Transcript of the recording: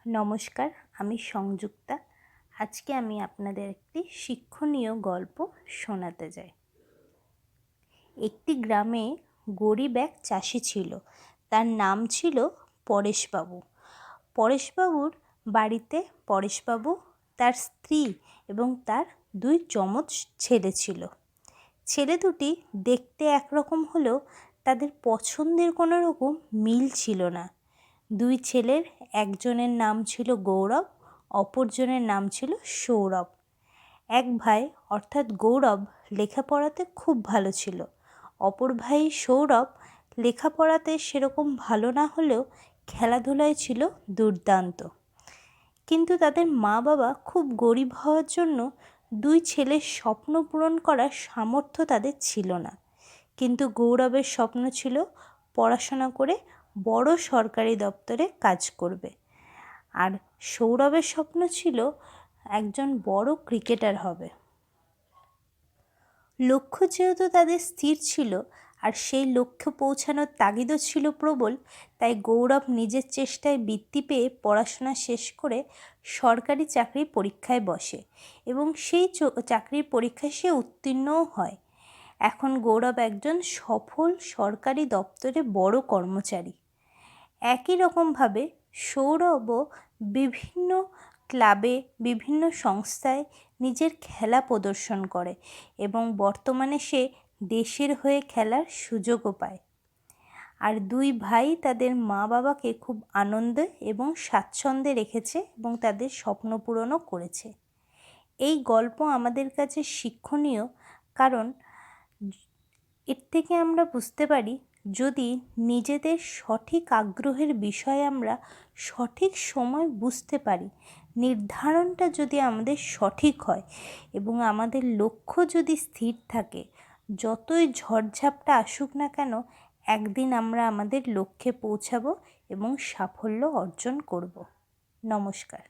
নমস্কার, আমি সংযুক্তা। আজকে আমি আপনাদের একটি শিক্ষণীয় গল্প শোনাতে যাই। একটি গ্রামে গরিব এক চাষি ছিল। তার নাম ছিল পরেশবাবু। পরেশবাবুর বাড়িতে পরেশবাবু, তার স্ত্রী এবং তার 2 যমজ ছেলে ছিল। ছেলে দুটি দেখতে একরকম হলেও তাদের পছন্দের কোনো রকম মিল ছিল না। 2 ছেলের একজনের নাম ছিল গৌরব, অপরজনের নাম ছিল সৌরভ। এক ভাই অর্থাৎ গৌরব লেখাপড়াতে খুব ভালো ছিল। অপর ভাই সৌরভ লেখাপড়াতে সেরকম ভালো না হলেও খেলাধুলায় ছিল দুর্দান্ত। কিন্তু তাদের মা বাবা খুব গরিব হওয়ার জন্য 2 ছেলের স্বপ্ন পূরণ করার সামর্থ্য তাদের ছিল না। কিন্তু গৌরবের স্বপ্ন ছিল পড়াশোনা করে বড় সরকারি দপ্তরে কাজ করবে, আর সৌরভের স্বপ্ন ছিল একজন বড় ক্রিকেটার হবে। লক্ষ্য যেহেতু তাদের স্থির ছিল আর সেই লক্ষ্যে পৌঁছানোর তাগিদও ছিল প্রবল, তাই গৌরব নিজের চেষ্টায় বৃত্তি পেয়ে পড়াশোনা শেষ করে সরকারি চাকরির পরীক্ষায় বসে এবং সেই চাকরির পরীক্ষায় সে উত্তীর্ণও হয়। এখন গৌরব একজন সফল সরকারি দপ্তরে বড় কর্মচারী। একই রকমভাবে সৌরভও বিভিন্ন ক্লাবে, বিভিন্ন সংস্থায় নিজের খেলা প্রদর্শন করে এবং বর্তমানে সে দেশের হয়ে খেলার সুযোগও পায়। আর 2 ভাই তাদের মা বাবাকে খুব আনন্দে এবং স্বাচ্ছন্দ্যে রেখেছে এবং তাদের স্বপ্ন পূরণও করেছে। এই গল্প আমাদের কাছে শিক্ষণীয়, কারণ এর থেকে আমরা বুঝতে পারি যদি নিজেদের সঠিক আগ্রহের বিষয় আমরা সঠিক সময় বুঝতে পারি, নির্ধারণটা যদি আমাদের সঠিক হয় এবং আমাদের লক্ষ্য যদি স্থির থাকে, যতই ঝড়ঝাপটা আসুক না কেন একদিন আমরা আমাদের লক্ষ্যে পৌঁছাবো এবং সাফল্য অর্জন করব। নমস্কার।